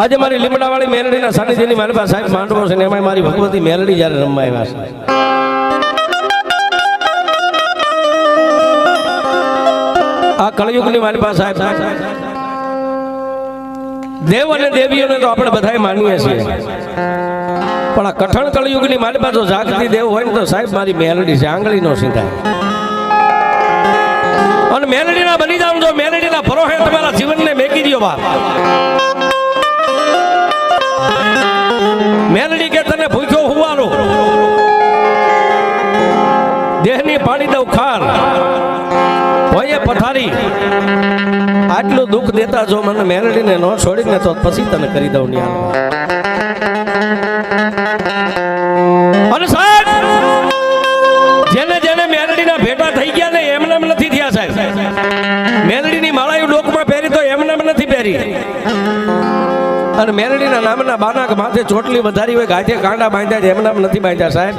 આજે મારી લીમડાવાળી મેલડીના સાનિધ્યની મારી પાસે સાહેબ માંડવો છે ને એમાં મારી ભગવતી મેલડી જ્યારે રમવા આવ્યા છે. આ કળયુગની મારી પાસે સાહેબ દેવ અને દેવીઓને તો આપણે બધાય માનીએ છીએ, પણ આ કઠણ કળયુગની મારી પાસે જાગતી દેવ હોય ને તો સાહેબ મારી મેલડી છે, આંગળી નો સીધાય. અને મેલડીના બની જાવ, જો મેલડીના ભરોહે તમારા જીવનને મેકી દો બાપ. મેલડી કે તને ભૂખ્યો હુવારો, દેહની પાડી દઉં ખાર, હોય પથારી, આટલું દુઃખ દેતા જો મને મેલડીને ન છોડીને તો પછી તને કરી દઉં ન્યા. અને સાહેબ જેને જેને મેલડીના ભેટા થઈ ગયા ને એમને નથી થયા સાહેબ. મેલડીની માળાયું ડોકમાં પહેરી તો એમને નથી પહેરી. અને મેલડીના નામના બાના માથે ચોટલી વધારી હોય, ગાંઠે કાંડા બાંધ્યા છે, એમના નથી બાંધ્યા સાહેબ.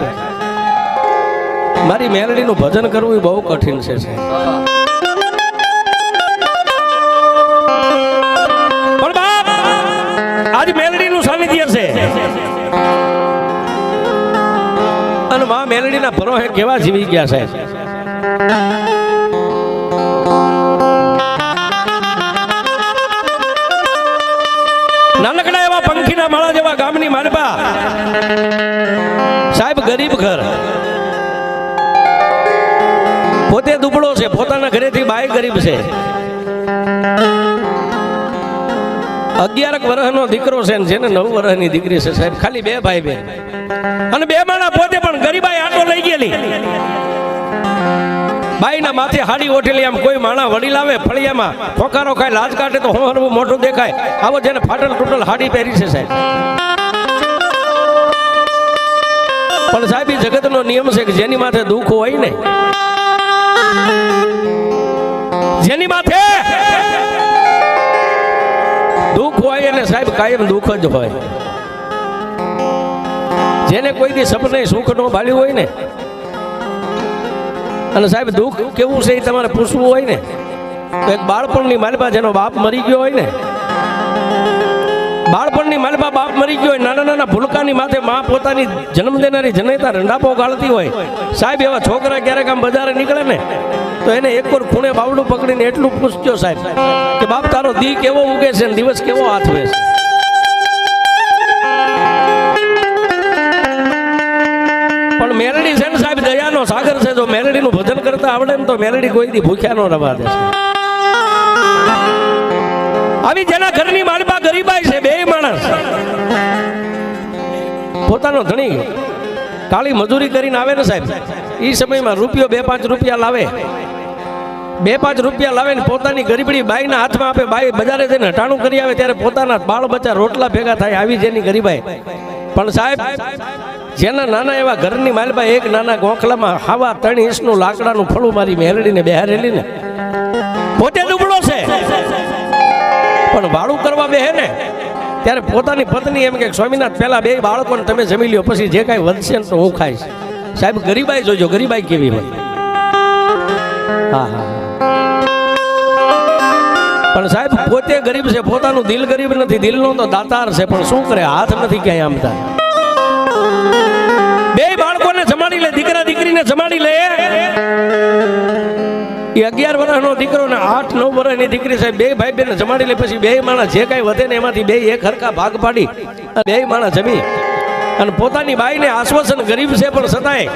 મારી મેલડીનું ભજન કરવું એ બહુ કઠિન છે સાહેબ. પણ બાપ આજ મેલડીનું સાનિધ્ય છે અને માં મેલડીના ભરોહે કેવા જીવી ગયા સાહેબ. નાનકડા એવા પંખીના માળા જેવા ગામની માલપા સાહેબ, ગરીબ ઘર, પોતે દુબળો છે, પોતાના ઘરેથી બાય ગરીબ છે, 11 વર્ષનો દીકરો છે, જેને 9 વર્ષની દીકરી છે સાહેબ. ખાલી 2 ભાઈ બેન અને 2 માણા, પોતે પણ ગરીબાઈ આટો લઈ ગયેલી. બાઈના માથે હાડી ઓઠેલી, આમ કોઈ માણા વડીલ આવે ફળિયામાં ફોકારો ખાય, લાજ કાઢે તો હું મોટું દેખાય, આવો જેને ફાટલ તૂટલ હાડી પહેરી છે સાહેબ. પણ સાહેબ એ જગતનો નિયમ છે કે જેની માથે દુઃખ હોય ને, જેની માથે દુઃખ હોય એને સાહેબ કાયમ દુઃખ જ હોય. જેને કોઈ દી સપને સુખ નો ભાળ્યું હોય ને, અને સાહેબ દુઃખ કેવું છે એ તમારે પૂછવું હોય ને, તો એક બાળપણની માલપા જેનો બાપ મરી ગયો હોય ને, બાળપણની માલપા બાપ મરી ગયો હોય, નાના નાના ભૂલકાની માથે માં પોતાની જન્મ દેનારી જનૈતા રંડાપો ગાળતી હોય સાહેબ. એવા છોકરા ક્યારેક આમ બજારે નીકળે ને તો એને એક વાર ખૂણે બાવડું પકડીને એટલું પૂછજો સાહેબ કે બાપ તારો દી કેવો ઉગે છે, દિવસ કેવો આથવે છે. પણ મેલડી છે ને સાહેબ દયાનો સાગર છે. જો મેલડીનું ભજન કરતા આવડે ને તો મેલડી કોઈ દી ભૂખ્યા નો રવા દે. આવી જેના ઘરની માલપા ગરીબાઈ છે, 2 માણસ, પોતાનો ધણી કાળી મજૂરી કરીને આવે ને સાહેબ, એ સમયમાં રૂપિયો 2-5 રૂપિયા લાવે, 2-5 રૂપિયા લાવે ને પોતાની ગરીબડી બાઈના હાથમાં આપે. બાઈ બજારે જઈને હટાણું કરી આવે ત્યારે પોતાના બાળ બચ્ચા રોટલા ભેગા થાય. આવી જેની ગરીબાઈ. પણ સાહેબ જેના નાના એવા ઘરની માલપા એક નાના ગોખલામાં હાવા 3 ઇંચનું લાકડાનું ફળું મારી મેલડીને બેહારેલી ને, પોતે દુબળો છે પણ વાળું કરવા બેહે ને ત્યારે પોતાની પત્ની એમ કે સ્વામીનાથ પહેલા 2 બાળકોને તમે જમી લ્યો, પછી જે કાંઈ વધશે ને તો હું ખાઈશ. સાહેબ ગરીબાઈ જોજો, ગરીબાઈ કેવી હોય. હા હા. પણ સાહેબ પોતે ગરીબ છે, પોતાનું દિલ ગરીબ નથી, દિલનો તો દાતાર છે, પણ શું કરે, હાથ નથી ક્યાંય આમ થાય. 2 બાળકોને જમાડી લે, દીકરા દીકરીને જમાડી લે. એ 11 વર્ષનો દીકરો ને 8-9 વર્ષની દીકરી સાહેબ, 2 ભાઈ બેન જમાડી લે. પછી 2 માણસ જે કાંઈ વધે ને એમાંથી 2 એક હરખા ભાગ પાડી 2 માણસ જમી અને પોતાની બાઈને આશ્વાસન ગરીબ છે પણ છતાંય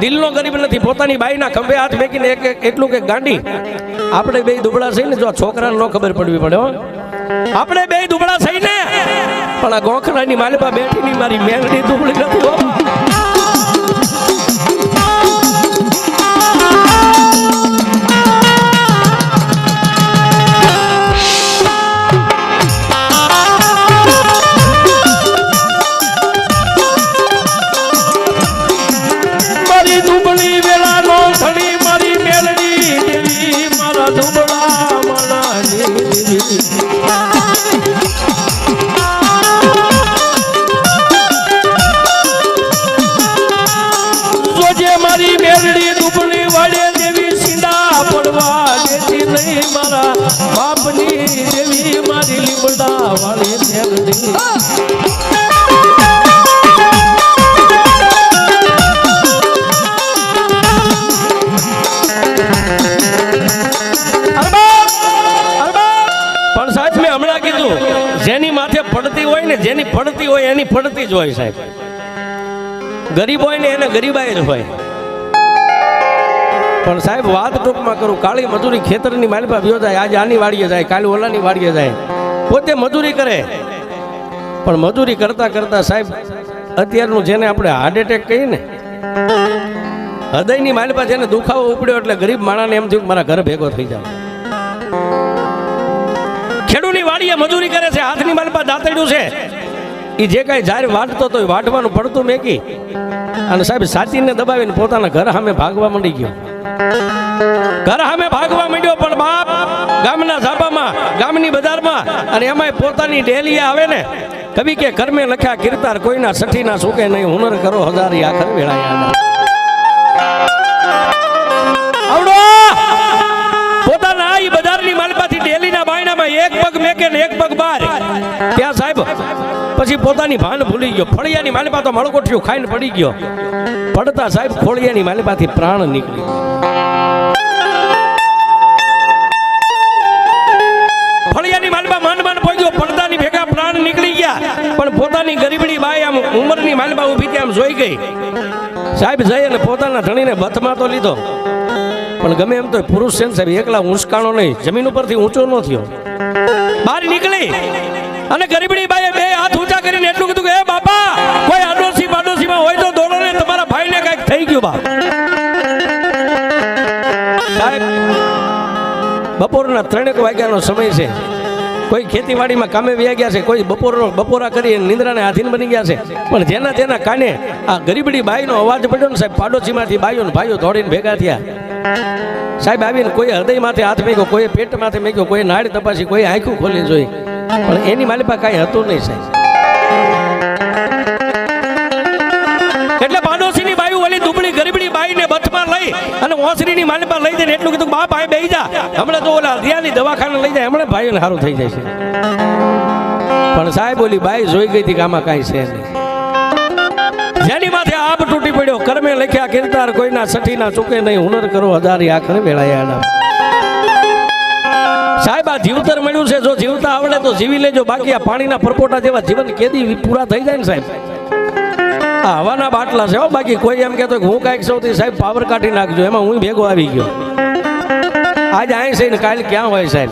દિલનો ગરીબ નથી. પોતાની બાઈના ખંભે હાથ મેકીને એટલું કે ગાંડી, આપણે 2 દુબળા છે ને, જો આ છોકરાને ન ખબર પડવી પડે હો, આપણે 2 દુબળા છે ને, પણ આ ગોખલાની માલપા બેઠીની મારી મેલડી દુબળી નથી હો. વાળી તેલડી પણ સાહેબ મેં હમણાં કીધું જેની માથે પડતી હોય ને જેની પડતી હોય એની પડતી જ હોય સાહેબ. ગરીબ હોય ને એને ગરીબાઈ જ હોય. પણ સાહેબ વાત ટૂંકમાં કરું, કાળી મજૂરી ખેતરની માલપા વ્યો જાય, આજે આની વાડીએ જાય, કાલે ઓલાની વાડીએ જાય, પોતે મજૂરી કરે. પણ મજૂરી કરતા કરતા સાહેબ અત્યારનું જેને આપણે હાર્ટ એટેક કહીએ ને, હૃદયની માલપા જેને દુખાવો ઉપડ્યો એટલે ગરીબ માણસને એમ થયું કે મારા ઘર ભેગો થઈ જાય. ખેડૂની વાડીએ મજૂરી કરે છે, હાથની માલપા દાંતડ્યું છે, એ જે કાંઈ જાહેર વાટતો તો વાટવાનું પડતું મેકી અને સાહેબ સાચીને દબાવીને પોતાના ઘર સામે ભાગવા માંડી ગયો. ઘર સામે ભાગવા માંડ્યો પણ બાપ ગામના ઝાપામાં, ગામની બજારમાં, અને એમાંય પોતાની ડેલી આવે ને, કવિ કે કર્મે લખ્યા કીર્તાર, કોઈના સઠીના સુકે નહીં, હુનર કરો હજારી આખર વેળાયા. આવડો પોતાના ઈ બજારની માલપાથી ડેલીના બાયણામાં એક પગ મેકે ને એક પગ બહાર. ત્યાં સાહેબ પછી પોતાની ભાન ભૂલી ગયો. ફળિયાની માલપા તો મળકોઠિયું ખાઈને પડી ગયો. પડતા સાહેબ ખોળિયાની માલપાથી પ્રાણ નીકળી. ફળિયાની માલપા માંડ માંડ પહોંચ્યો, પડદાની ભેગા પ્રાણ નીકળી ગયા. પણ પોતાની ગરીબડી બાઈ આમ ઉંમરની માલપા ઊભી ત્યાં આમ જોઈ ગઈ. સાહેબ જઈ અને પોતાના ધણીને બથમાં તો લીધો, પણ ગમે એમ તો પુરુષ છે ને સાહેબ, એકલા ઊંચકાણો નહીં, જમીન ઉપરથી ઊંચો ન થયો. બહાર નીકળી અને ગરીબડી બાઈએ બે હાથ ઊંચા કરીને એટલું કીધું કે હે બાપા, કોઈ આડોશી પાડોશીમાં હોય તો દોડો ને, તમારા ભાઈને કઈક થઈ ગયું. બાપ સાહેબ બપોરના 3 વાગ્યાનો સમય છે. કોઈ ખેતીવાડીમાં કામે વ્યા ગયા છે, કોઈ બપોરા કરી નિંદ્રાને આધીન બની ગયા છે. પણ જેના તેના કાને આ ગરીબડી બાઈનો અવાજ પડ્યો ને સાહેબ, પાડોશીમાંથી બાઈઓ ને ભાઈઓ દોડીને ભેગા થયા. સાહેબ આવીને કોઈ હૃદય માથે હાથ મેક્યો, કોઈ પેટ માથે મેક્યો, કોઈ નાડી તપાસી, કોઈ આંખું ખોલી જોઈ, પણ એની માલિપા કાંઈ હતું નહીં સાહેબ. એટલે પાડોશીની બાઈ ઓલી દુબળી ગરીબડી બાઈને બથમાં લઈ અને ઓસરીની માલિપા લઈ જઈને એટલું કીધું, બા ભાઈ બેહી જા, હમણાં તો ઓલા રિયાની દવાખાને લઈ જાય, હમણાં ભાઈઓને સારું થઈ જાય છે. પણ સાહેબ ઓલી બાઈ જોઈ ગઈ હતી કે આમાં કાંઈ છે નહીં. જેની માથે આપ તૂટી પડ્યો, કર્મે લખ્યા કીર્તાર, કોઈના સઠીના ચૂકે નહીં, હુનર કરો હજારી આખરે વેળાયા. સાહેબ આ જીવતર મળ્યું છે, જો જીવતા આવડે તો જીવી લેજો, બાકી આ પાણીના પરપોટા જેવા જીવન કેદી પૂરા થઈ જાય ને સાહેબ. આ હવાના બાટલા છે હો, બાકી કોઈ એમ કહેતો હું કાંઈક સૌથી સાહેબ પાવર કાઢી નાખજો, એમાં હું ભેગો આવી ગયો. આજે અહીં છે ને કાલે ક્યાં હોય સાહેબ.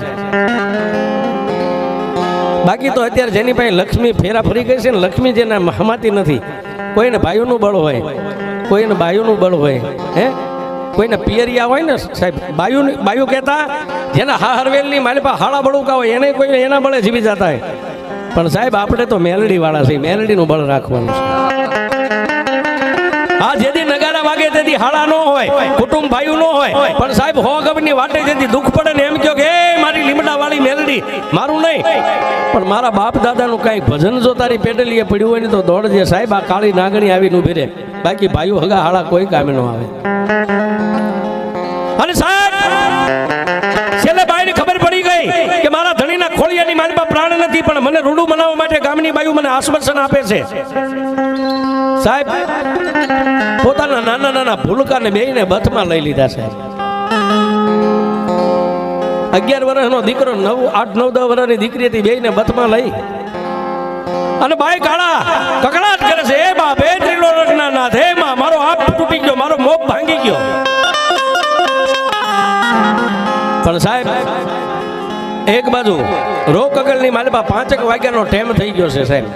બાકી તો અત્યારે જેની પાસે લક્ષ્મી ફેરા ફરી ગઈ છે ને, લક્ષ્મી જેને હમાતી નથી, કોઈને ભાઈઓનું બળ હોય, કોઈને બાયુનું બળ હોય, હે કોઈને પિયરિયા હોય ને સાહેબ, બાયુ કહેતા જેના હાહરવેલની માલિપા હાળા બળુકા હોય એને કોઈ એના બળે જીવી જતા હોય. પણ સાહેબ આપણે તો મેલડી વાળા છે, મેલડીનું બળ રાખવાનું છે. હા જેથી નગારા વાગે તેથી હાળા ન હોય, કુટુંબ ભાઈઓ ન હોય, પણ સાહેબ હો ગમની વાટે જેથી દુઃખ પડે ને એમ કહો કે મારી લીમડા વાળી મેલડી, મારું નહીં પણ મારા બાપ દાદાનું કાંઈક ભજન જો તારી પેટલીએ પડ્યું હોય ને તો દોડજે સાહેબ. આ કાળી નાગણી આવીને ઉભી રહે, બાકી ભાઈઓ હગા હાળા કોઈ કામે ન આવે. અને સાહેબ છેલ્લે બાઈને ખબર પડી ગઈ કે મારા ધણીના ખોળિયાની માલપા પ્રાણ નથી, પણ મને રૂડું બનાવવા માટે ગામની બાઈઓ મને આશ્વાસન આપે છે. સાહેબ પોતાના નાના નાના ભૂલકાને બેયને બથમાં લઈ લીધા છે. 11 વર્ષનો દીકરો, 8-9-10 વર્ષની દીકરી હતી, બેયને બથમાં લઈ અને બાઈ કાળા કકડાટ કરે છે, એ બાપ એ ત્રિલોકના નાથ, હે માં મારો હાથ તૂટી ગયો, મારો મોભ ભાંગી ગયો. પણ સાહેબ એક બાજુ રોક અગલની માલપા 5 વાગ્યાનો ટાઈમ થઈ ગયો છે સાહેબ.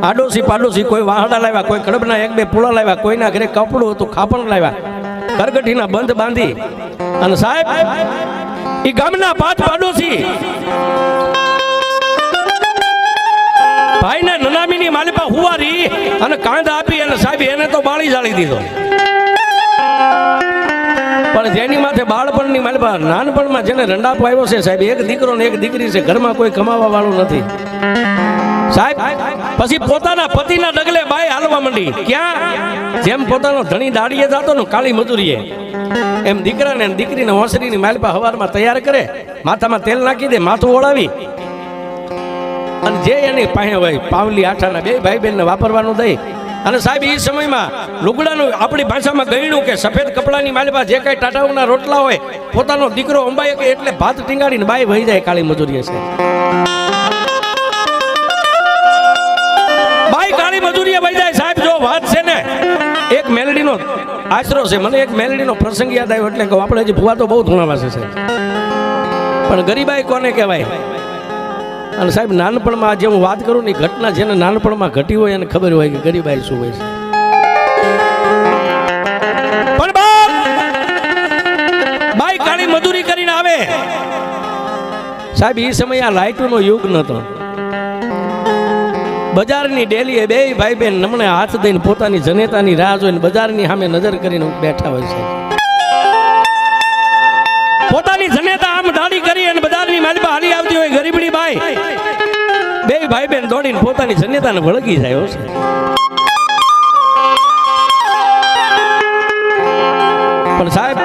આડોશી પાડોશી કોઈ વાહડા લાવ્યા, કોઈ કડબના 1-2 પૂળા લાવ્યા, કોઈના ઘરે કપડું હતું ખાપણ લાવ્યા, કરગઠીના બંધ બાંધી અને સાહેબ એ ગામના 5 પાડોશી ભાઈને નનામીની માલિપા હુવારી અને કાંધ આપી અને સાહેબ એને તો બાળી જાળી દીધો. પણ જેની માથે બાળપણની માલિપા નાનપણમાં જેને રંડાપ આવ્યો છે સાહેબ, એક દીકરો ને એક દીકરી છે, ઘરમાં કોઈ કમાવા વાળું નથી સાહેબ. પછી પોતાના પતિના ડગલે બાઈ હાલવા માંડી. ક્યાં? જેમ પોતાનો ધણી દાડીએ જતો ને કાળી મજૂરીએ, એમ દીકરાને દીકરીને ઓસરીની માલપા હવારમાં તૈયાર કરે, માથામાં તેલ નાખી દે, માથું ઓળાવી અને જે એની પાસે હોય પાવલી આઠાના બે ભાઈ બહેનને વાપરવાનું દઈ. અને સાહેબ એ સમયમાં લુગડાનું આપણી ભાષામાં ગણ્યું કે સફેદ કપડાની માલિપા જે કાંઈ ટાટાઓના રોટલા હોય પોતાનો દીકરો અંબાય કે એટલે ભાત ટીંગાડીને બાઈ વહી જાય કાળી મજૂરી છે. બાઈ કાળી મજૂરીએ વહી જાય સાહેબ. જો વાત છે ને એક મેલડીનો આશરો છે. મને એક મેલડીનો પ્રસંગ યાદ આવ્યો એટલે કહું. આપણે હજી ભૂવા તો બહુ ધૂણાવા છે સાહેબ, પણ ગરીબાઈ કોને કહેવાય? અને સાહેબ નાનપણમાં જે હું વાત કરું ને ઘટના જેને નાનપણમાં ઘટી હોય એને ખબર હોય કે ગરીબાઈ શું હોય છે. પણ બાઈ કાળી મજૂરી કરીને આવે સાહેબ. એ સમયે આ લાઇટોનો યુગ નતો. બજારની ડેલીએ બે ભાઈ બેન નમણે હાથ દઈને પોતાની જનેતાની રાહ જોઈને બજારની સામે નજર કરીને બેઠા હોય છે. પોતાની જનેતા આમ દાડી કરી અને બજારની માલિપા હાલી આવતી હોય ગરીબડી બાઈ. બે ભાઈ બેન દોડીને પોતાની જનેતાને વળગી જાય છે. પણ સાહેબ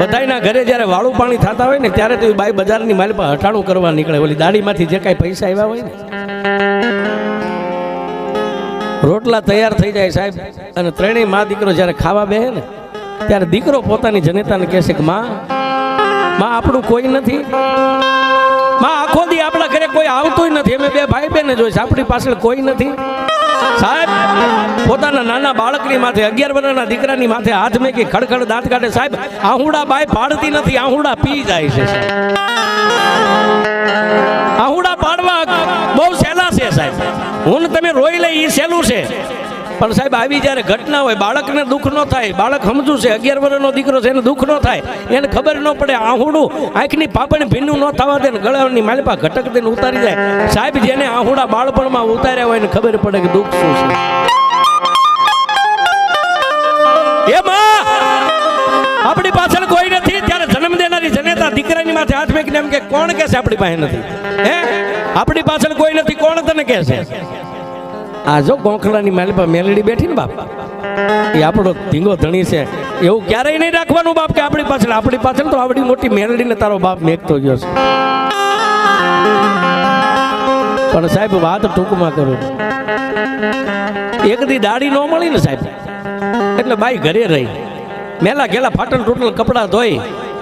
બધાયના ઘરે જ્યારે વાળું પાણી થતા હોય ને ત્યારે તો બાઈ બજારની માલિપા હટાણું કરવા નીકળે. ઓલી દાડીમાંથી જે કાંઈ પૈસા આવ્યા હોય ને રોટલા તૈયાર થઈ જાય સાહેબ. અને ત્રણેય મા દીકરો જ્યારે ખાવા બેહે ને ત્યારે દીકરો પોતાની જનેતાને કહે છે કે માં આપણું કોઈ નથી. માં આખો દી આપણા ઘરે કોઈ આવતું નથી. અમે બે ભાઈ બેન જોઈ છે, આપણી પાછળ કોઈ નથી. સાહેબ પોતાના નાના બાળકની માથે 11 વર્ષના દીકરાની માથે હાથ મેકી ખડખડ દાંત કાઢે. સાહેબ આહુડા બાઈ પાડતી નથી, આહુડા પી જાય છે. આહુડા પાડવા બહુ સહેલા છે સાહેબ. હું તમે રોઈ લઈ એ સહેલું છે. પણ સાહેબ આવી જ્યારે ઘટના હોય બાળકને દુઃખ ન થાય. બાળક સમજું છે 11 વર્ષનો દીકરો છે એને દુઃખ ન થાય, એને ખબર ન પડે. આહુડું આંખની પાપણ ભીનું ન થવા દે ને ગળાની માલિપા ઘટક દઈને ઉતારી જાય. સાહેબ જેને આહુડા બાળપણમાં ઉતાર્યા હોય એને ખબર પડે કે દુઃખ શું છે. એમાં આપણી પાછળ કોઈ નથી ત્યારે જન્મ દેનારી જનેતા દીકરાની માથે હાથ મેકીને એમ કે કોણ કે છે આપણી પાસે નથી? હે આપણી પાછળ કોઈ નથી, કોણ તને કહે છે? આ જો ગોખલાની માલિપા મેલડી બેઠી ને બાપ, એ આપણો ધીંગો ધણી છે. એવું ક્યારેય નહીં રાખવાનું બાપ કે આપણી પાછળ તો આવડી મોટી મેલડીને તારો બાપ મેકતો ગયો છે. પણ સાહેબ વાત ટૂંકમાં કરું, એક દી દાડી ન મળી ને સાહેબ એટલે બાઈ ઘરે રહી. મેલા ગેલા ફાટલ ટૂટલ કપડાં ધોઈ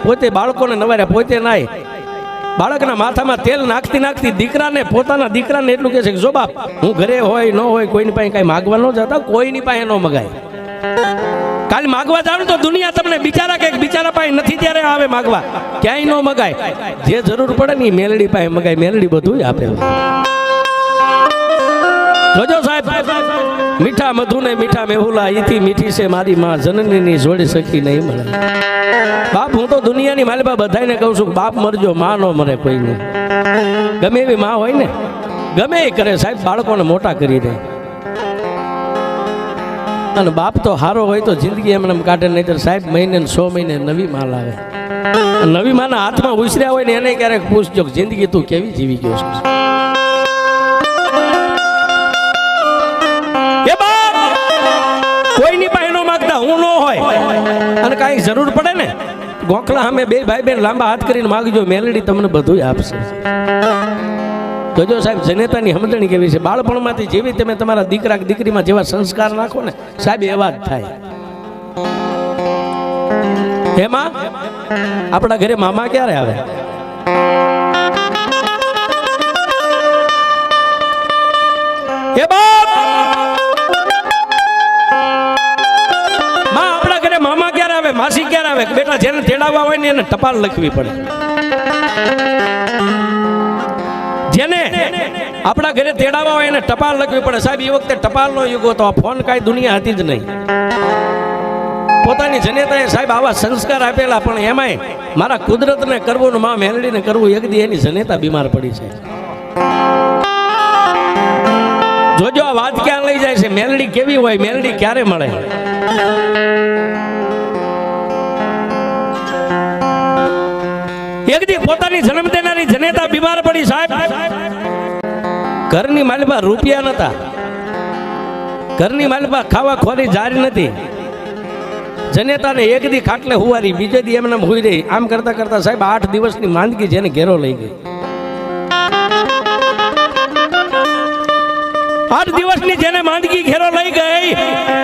પોતે બાળકોને નવાર્યા, પોતે નાય. બાળકના માથામાં તેલ નાખતી દીકરાને પોતાના દીકરાને એટલું કહે છે કે જો બાપ હું ઘરે હોય ન હોય કોઈની પાસે કઈ માગવા ન જતા, કોઈની પાસે ન મગાય. કાલે માગવા જાવ તો દુનિયા તમને બિચારા કે બિચારા પાસે નથી ત્યારે આવે માગવા, ક્યાંય ન મગાય. જે જરૂર પડે ને મેલડી પાસે મગાય, મેલડી બધું આપે. જોજો સાહેબ મીઠા મધુ ને મીઠા મેહુલા ઈથી મીઠી છે મારી માં જનનીની જોડી શકી નહીં મળે. બાપ હું તો દુનિયાની માલિપા બધાને કહું છું બાપ મરજો, માં નો મરે કોઈને. ગમે એવી માં હોય ને ગમે એ કરે સાહેબ, બાળકોને મોટા કરી દે. અને બાપ તો હારો હોય તો જિંદગી એમને કાઢે, નહીં તો સાહેબ મહિને 100 મહિને નવી માં લાવે. નવી માના હાથમાં ઉછર્યા હોય ને એને ક્યારેક પૂછજો જિંદગી તું કેવી જીવી ગયો છે. કોઈની પાસે ન માગતા હું ન હોય અને કાંઈ જરૂર પડે ને ગોખલા અમે બે ભાઈ બેન લાંબા હાથ કરીને માગજો, મેલડી તમને બધું આપશે. જોજો સાહેબ જનેતાની સમજણી કેવી છે. બાળપણમાંથી જેવી તમે તમારા દીકરા દીકરીમાં જેવા સંસ્કાર નાખો ને સાહેબ એવા જ થાય. એમાં આપણા ઘરે મામા ક્યારે આવે? એ બાપ મામા ક્યારે આવે, માસી ક્યારે આવે? બેટા જેને તેડાવવા હોય ને એને ટપાલ લખવી પડે. જેને આપણા ઘરે તેડાવવા હોય એને ટપાલ લખવી પડે. સાહેબ એ વખતે ટપાલનો યુગ હતો, આ ફોન કાંઈ દુનિયા હતી જ નહીં. પોતાની જનેતાએ સાહેબ આવા સંસ્કાર આપેલા, પણ એમાંય મારા કુદરતને કરવું ને માં મેલડીને કરવું. એક દી એની જનેતા બીમાર પડી છે. જોજો આ વાત ક્યાં લઈ જાય છે. મેલડી કેવી હોય, મેલડી ક્યારે મળે? એક દી પોતાની જન્મ દેનારી જનેતા બીમાર પડી સાહેબ. ઘરની માલિપા રૂપિયા નતા, ઘરની માલિપા ખાવા ખોરી જારી નથી. જનેતાને એક દી ખાટલે હુવારી, બીજે દી એમને હુઈ રહી. આમ કરતા કરતા સાહેબ 8 દિવસની માંદગી જેને ઘેરો લઈ ગઈ. લગભગની જેને માંદગી ઘેરો લઈ ગઈ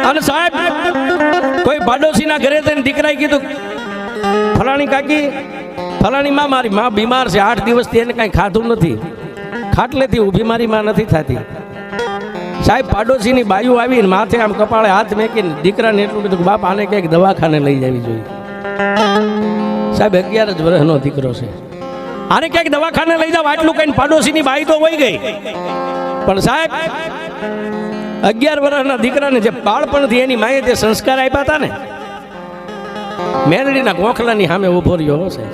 અને સાહેબ કોઈ પાડોશીના ઘરે જઈને દીકરાએ કીધું ફલાણી કાકી ફલાણી માં મારી માં બીમાર છે 8 દિવસથી એને કાંઈ ખાધું નથી ખાટલેથી ઊભી મારી માં નથી થતી સાહેબ પાડોશીની બાયુ આવીને માથે આમ કપાળે હાથ મેકીને દીકરાને એટલું કીધું બાપ આને ક્યાંક દવાખાને લઈ જવી જોઈએ સાહેબ 11 જ વર્ષનો દીકરો છે આને ક્યાંક દવાખાને લઈ જાવ આટલું કઈ પાડોશીની બાઈ તો વહી ગઈ પણ સાહેબ 11 વર્ષના દીકરાને જે બાળપણથી એની માએ જે સંસ્કાર આપ્યા હતા ને મેલડીના ગોખલાની સામે ઉભો રહ્યો છે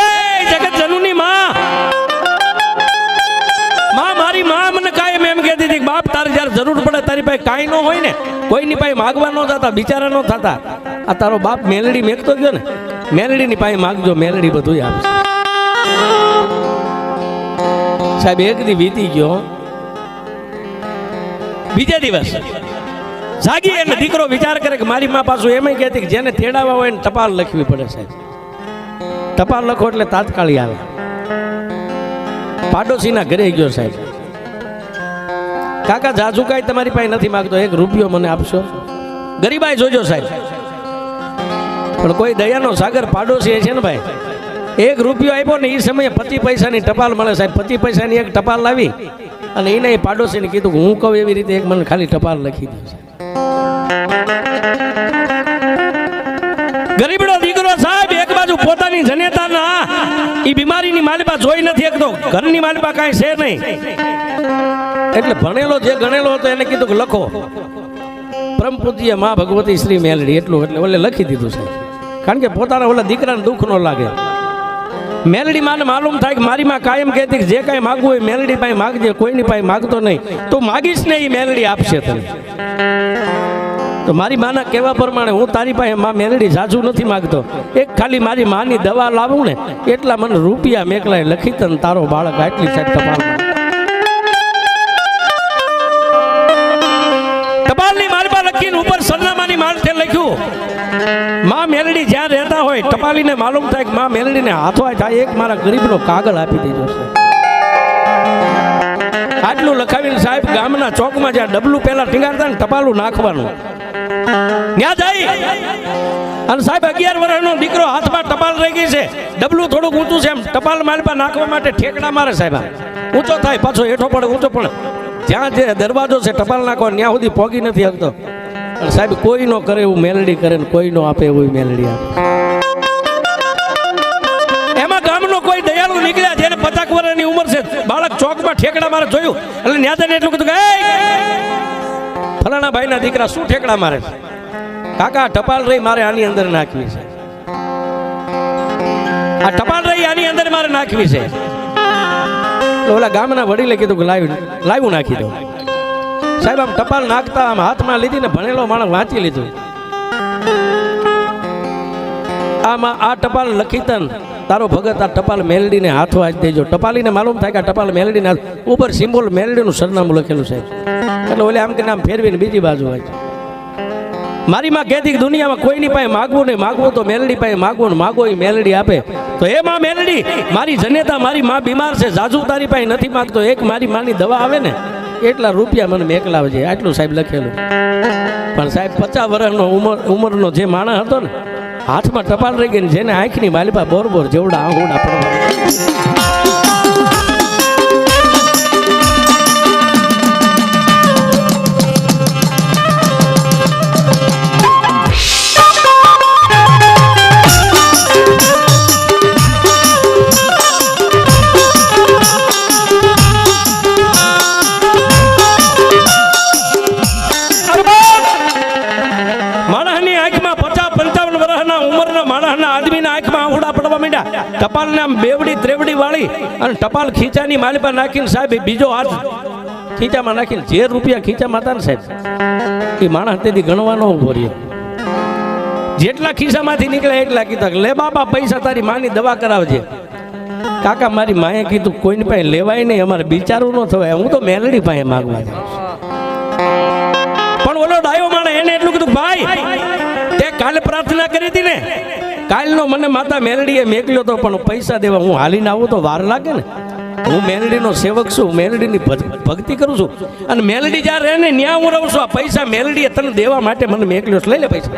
એ જગત જનુની માં મારી માં મને કાયમ એમ કહેતી હતી બાપ તારે જ્યારે જરૂર પડે તારી પાસે કાંઈ ન હોય ને કોઈની પાસે માગવા ન જતા બિચારા ન થતા આ તારો બાપ મેલડી મેકતો ગયો ને મેલડીની પાસે માગજો મેલડી બધું આપશે સાહેબ એક દી વીતી ગયો બીજે દિવસ જાગી એટલે દીકરો વિચાર કરે કે મારી માં પાછું એમ કહેતી કે જેને તેડાવા હોય ને ટપાલ લખવી પડે સાહેબ ટપાલ લખો એટલે તાત્કાલિક આવે પાડોશીના ઘરે ગયો સાહેબ કાકા જાજુ કાંઈ તમારી પાસે નથી માંગતો 1 રૂપિયો મને આપશો ગરીબાઈ જોજો સાહેબ પણ કોઈ દયાનો સાગર પાડોશી છે ને ભાઈ 1 રૂપિયો આપ્યો ને એ સમયે 25 પૈસાની ટપાલ મળે સાહેબ 25 પૈસાની એક ટપાલ લાવી અને એને એ પાડોશીને કીધું કે હું કહું એવી રીતે એક મને ખાલી ટપાલ લખી દઉં ગરીબડો દીકરો સાહેબ એક બાજુ પોતાની જનેતાના એ બીમારીની માલિપા જોઈ નથી શકતો ઘરની માલિપા કાંઈ છે નહીં એટલે ભણેલો જે ગણેલો હતો એને કીધું કે લખો પરમ પૂજ્ય માં ભગવતી શ્રી મેલડી એટલું એટલે ઓલે લખી દીધું છે કારણ કે પોતાના ઓલા દીકરાને દુઃખ ન લાગે મેલડી માને માલુમ થાય કે મારી માં કાયમ કહેતી કે જે કાંઈ માગવું હોય મેલડી પાસે માગજે કોઈની પાસે માગતો નહીં તો માગીશ ને એ મેલડી આપશે તને તો મારી માના કહેવા પ્રમાણે હું તારી પાસે માં મેલડી જાજુ નથી માગતો એક ખાલી મારી માની દવા લાવું ને એટલા મને રૂપિયા મેકલાય લખી તને તારો બાળક આટલી સાહેબ ટપાલની મારી પાસે લખીને ઉપર સરનામાની માળખે લખ્યું માં મેલડી જ્યાં રહેતા હોય ટપાલીને માલુમ થાય કે માં મેલડીને હાથો થાય એક મારા ગરીબનો કાગળ આપી દીધો છે આટલું લખાવીને સાહેબ ગામના ચોકમાં જ્યાં ડબલું પહેલા ટીંગાડતા ને ટપાલું નાખવાનું ત્યાં જાય અને સાહેબ 11 વર્ષનો દીકરો હાથમાં ટપાલ રહી ગઈ છે ડબલું થોડુંક ઊંચું છે એમ ટપાલ માલપા નાખવા માટે ઠેકડા મારે સાહેબ ઊંચો થાય પાછો હેઠો પડે ઊંચો પણ જ્યાં જે દરવાજો છે ટપાલ નાખવા ત્યાં સુધી પહોંચી નથી શકતો અને સાહેબ કોઈ નો કરે એવું મેલડી કરે ને કોઈ નો આપે એવું મેલડી આપે એમાં ગામનો કોઈ દયાળુ નીકળ્યા જેને 50 વર્ષની ઉંમર છે બાળક ચોકમાં ઠેકડા મારે જોયું એટલે ન્યાદાને એટલું કીધું કે ફલાણા ભાઈના દીકરા શું ઠેકડા મારે છે કાકા ટપાલ રહી મારે આની અંદર નાખવી છે આ ટપાલ રહી આની અંદર મારે નાખવી છે ઓલા ગામના વડીલે કીધું કે લાવ્યું નાખી દઉં સાહેબ આમ ટપાલ નાખતા આમ હાથમાં લીધી ને ભણેલો માણસ વાંચી લીધું આમાં આ ટપાલ લખી તન તારો ભગત આ ટપાલ મેલડીને હાથો આજ દેજો ટપાલીને માલુમ થાય કે આ ટપાલ મેલડીને ઉપર સિમ્બોલ મેલડીનું સરનામું લખેલું છે એટલે ઓલે આમ કે આમ ફેરવીને બીજી બાજુ હોય મારી માં કહેતી કે દુનિયામાં કોઈની પાસે માગવું નહીં માગવું તો મેલડી પાસે માગવું ને માગો એ મેલડી આપે તો એ માં મેલડી મારી જનેતા મારી માં બીમાર છે જાજુ તારી પાસે નથી માગતો એક મારી માની દવા આવે ને એટલા રૂપિયા મને મેકલાવજે આટલું સાહેબ લખેલું પણ સાહેબ 50 વર્ષનો ઉંમરનો જે માણસ હતો ને હાથમાં ટપાલ રહી ગઈ જેને આંખની માલિપા બોર જેવડા આંગોડા પડવા ટપાલ ને આમ બેવડી ત્રેવડી વાળી અને ટપાલ ખીચાની માલિપા નાખીને સાહેબ બીજો હાથ ખીચામાં નાખીને જે રૂપિયા ખીચામાં હતા ને સાહેબ એ માણસ તેથી ગણવાનો ઉભો રહ્યો જેટલા ખિસ્સામાંથી નીકળ્યા એટલા કીધા લે બાપા પૈસા તારી માની દવા કરાવજે કાકા મારી માએ કીધું કોઈની પાસે લેવાય નહીં અમારે બિચારું ન થવાય હું તો મેલડી પાસે માગવા જાઉં પણ ઓલો ડાયો માણસ એને એટલું કીધું ભાઈ તે કાલે પ્રાર્થના કરી હતી ને કાલનો મને માતા મેલડીએ મેકલ્યો તો પણ પૈસા દેવા હું હાલીને આવું તો વાર લાગે ને હું મેલડીનો સેવક છું, મેલડીની ભક્તિ કરું છું. અને મેલડી જ્યાં રહે ને ત્યાં હું રહું છું. આ પૈસા મેલડીએ તને દેવા માટે મને મેકલ્યો છે. લઈ લે પૈસા.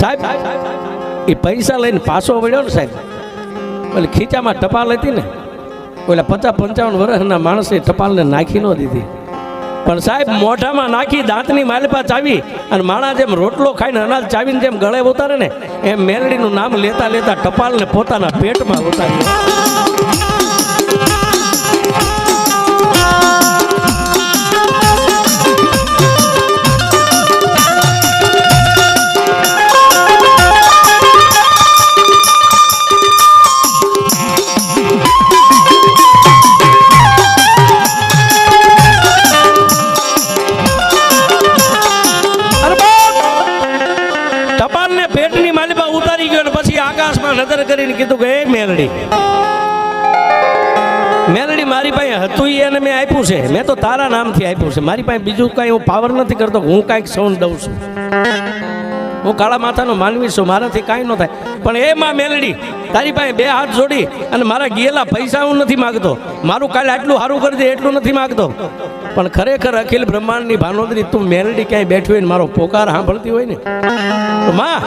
સાહેબ એ પૈસા લઈને પાછો વળ્યો ને સાહેબ, એટલે ખીચામાં ટપાલ હતી ને, ઓલા 50-55 વર્ષના માણસે ટપાલને નાખી ન દીધી, પણ સાહેબ મોઢામાં નાખી દાંતની માલપા ચાવી અને માણા જેમ રોટલો ખાઈને અનાજ ચાવીને જેમ ગળે ઉતારે ને એમ મેલડીનું નામ લેતા લેતા ટપાલને પોતાના પેટમાં ઉતાર્યું. નજર કરીને કીધું કે મેલડી, મેલડી મારી પાસે હતું એને મેં આપ્યું છે, મેં તો તારા નામથી આપ્યું છે. મારી પાસે બીજું કાંઈ હું પાવર નથી કરતો, હું કાંઈક સૌન દઉં છું. હું કાળા માથાનો માનવી છું, મારાથી કાંઈ ન થાય. પણ એ માં મેલડી તારી પાસે 2 હાથ જોડી અને મારા ગયેલા પૈસા હું નથી માગતો, મારું કાલે આટલું સારું કરી દે એટલું નથી માગતો, પણ ખરેખર અખિલ બ્રહ્માંડની ભાનોદરી તું મેલડી ક્યાંય બેઠી હોય ને મારો પોકાર સાંભળતી હોય ને તો માં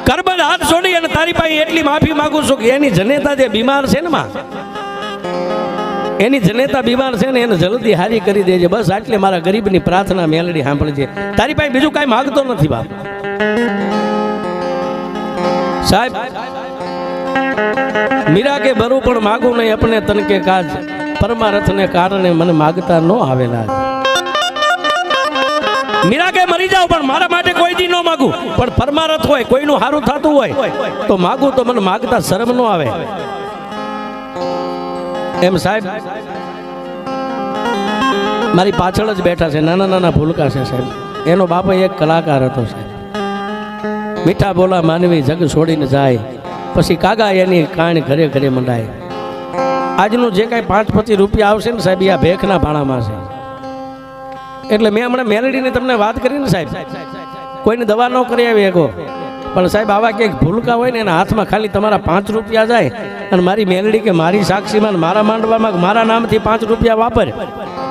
કરબદ હાથ છોડી અને તારી પાસે એટલી માફી માંગુ છું કે એની જનેતા જે બીમાર છે ને માં, એની જનેતા બીમાર છે ને એને જલ્દી હારી કરી દેજે. બસ આટલે મારા ગરીબની પ્રાર્થના મેલડી સાંભળજે. તારી પાસે બીજું કાંઈ માગતો નથી બાપ. સાહેબ મીરા કે બરું પણ માગું નહીં અપને તન કે કાજ, પરમારથને કારણે મને માગતા ન આવેલા. મીરા કે મરી જાવ પણ મારા માટે કોઈ દી ન માગું, પણ પરમારથ હોય કોઈનું સારું થતું હોય તો માગું તો મને માગતા શરમ ન આવે. એમ સાહેબ મારી પાછળ જ બેઠા છે નાના નાના ભૂલકા છે સાહેબ. એનો બાપો એક કલાકાર હતો સાહેબ. મીઠા બોલા માનવી જગ છોડીને જાય, પછી કાગા એની કાણ ઘરે ઘરે મંડાય. આજનું જે કાંઈ 5-25 રૂપિયા આવશે ને સાહેબ આ ભેખના ભાણામાં છે. એટલે મેં હમણાં મેલડીને તમને વાત કરી ને સાહેબ, કોઈને દવા ન કરી આવી શકો, પણ સાહેબ આવા ક્યાંક ભૂલકા હોય ને એના હાથમાં ખાલી તમારા 5 રૂપિયા જાય અને મારી મેલડી કે મારી સાક્ષીમાં મારા માંડવામાં મારા નામથી 5 રૂપિયા વાપર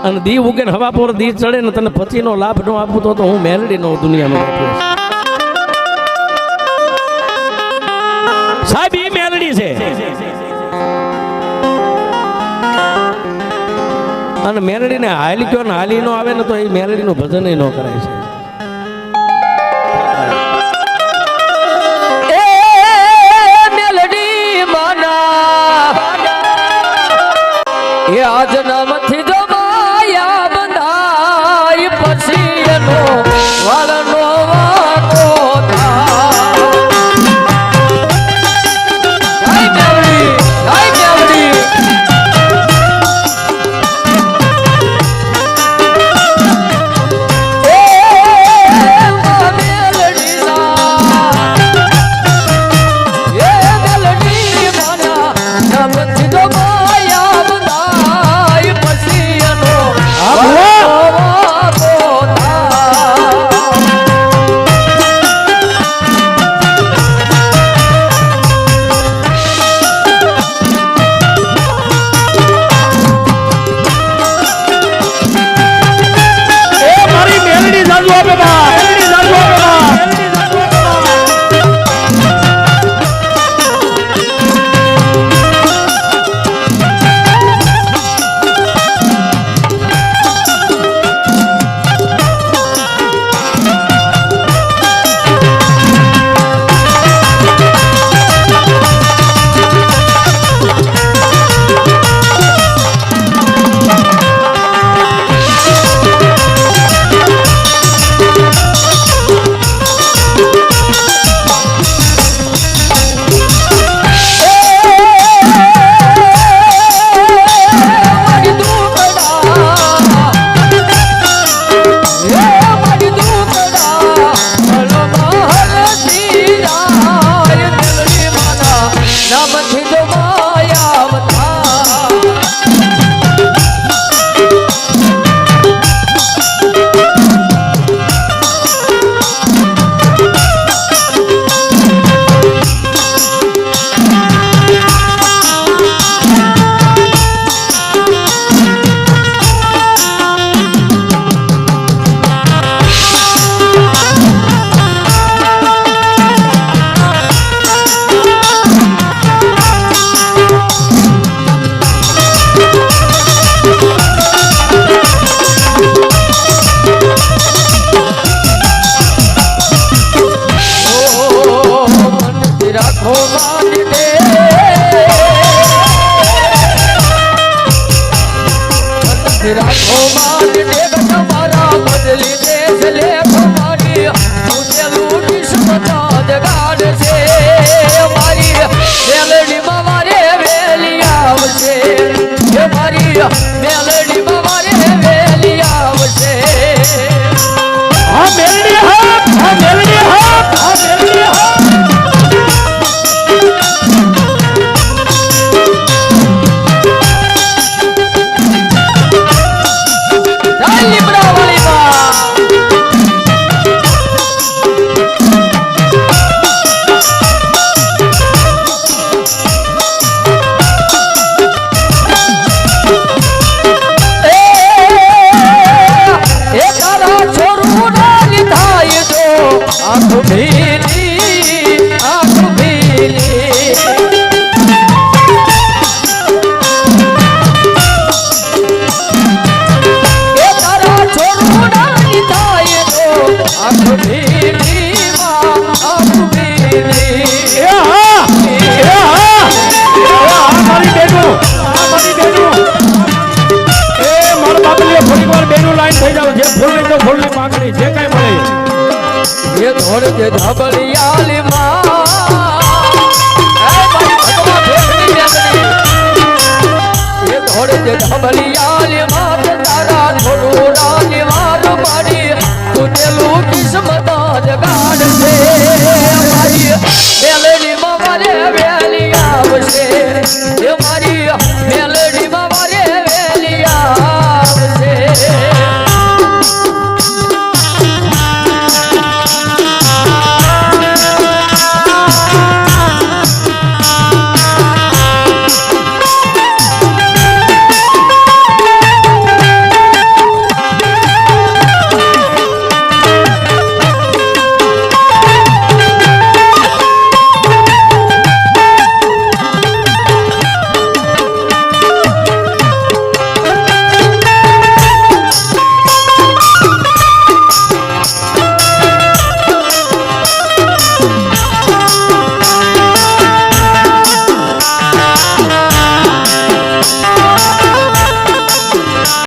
અને દી ઉગે હવા પર દી ચડે ને તને પતિનો લાભ ન આપું તો હું મેલડી નો દુનિયામાં બેઠું સાહેબ. એ મેલડી છે અને મેલડીને હાલી કયો ને હાલી નો આવે ને તો એ મેલડીનું ભજન ન કરાય છે. એ આજ નામથી જો માયા બંધાય પછી એનો વાળનો વાતો રાખો મારી દે રાખો મારી દે તમારા બદલી દેશ લેખો મારી ઉઠેલું કિસ્મતા જગાડ છે મારી મેલડીમાં મારે વેલી આવશે મારી મેલડીમાં મારે વેલી આવશે હા મેલડી હા મેલડી હા મેલડી હા ધબલિયાલી માં ધબલિયાલી માં તારા થોડું રાની વાર પાડી તું તેલું કિસ્મત જગાડ છે મારી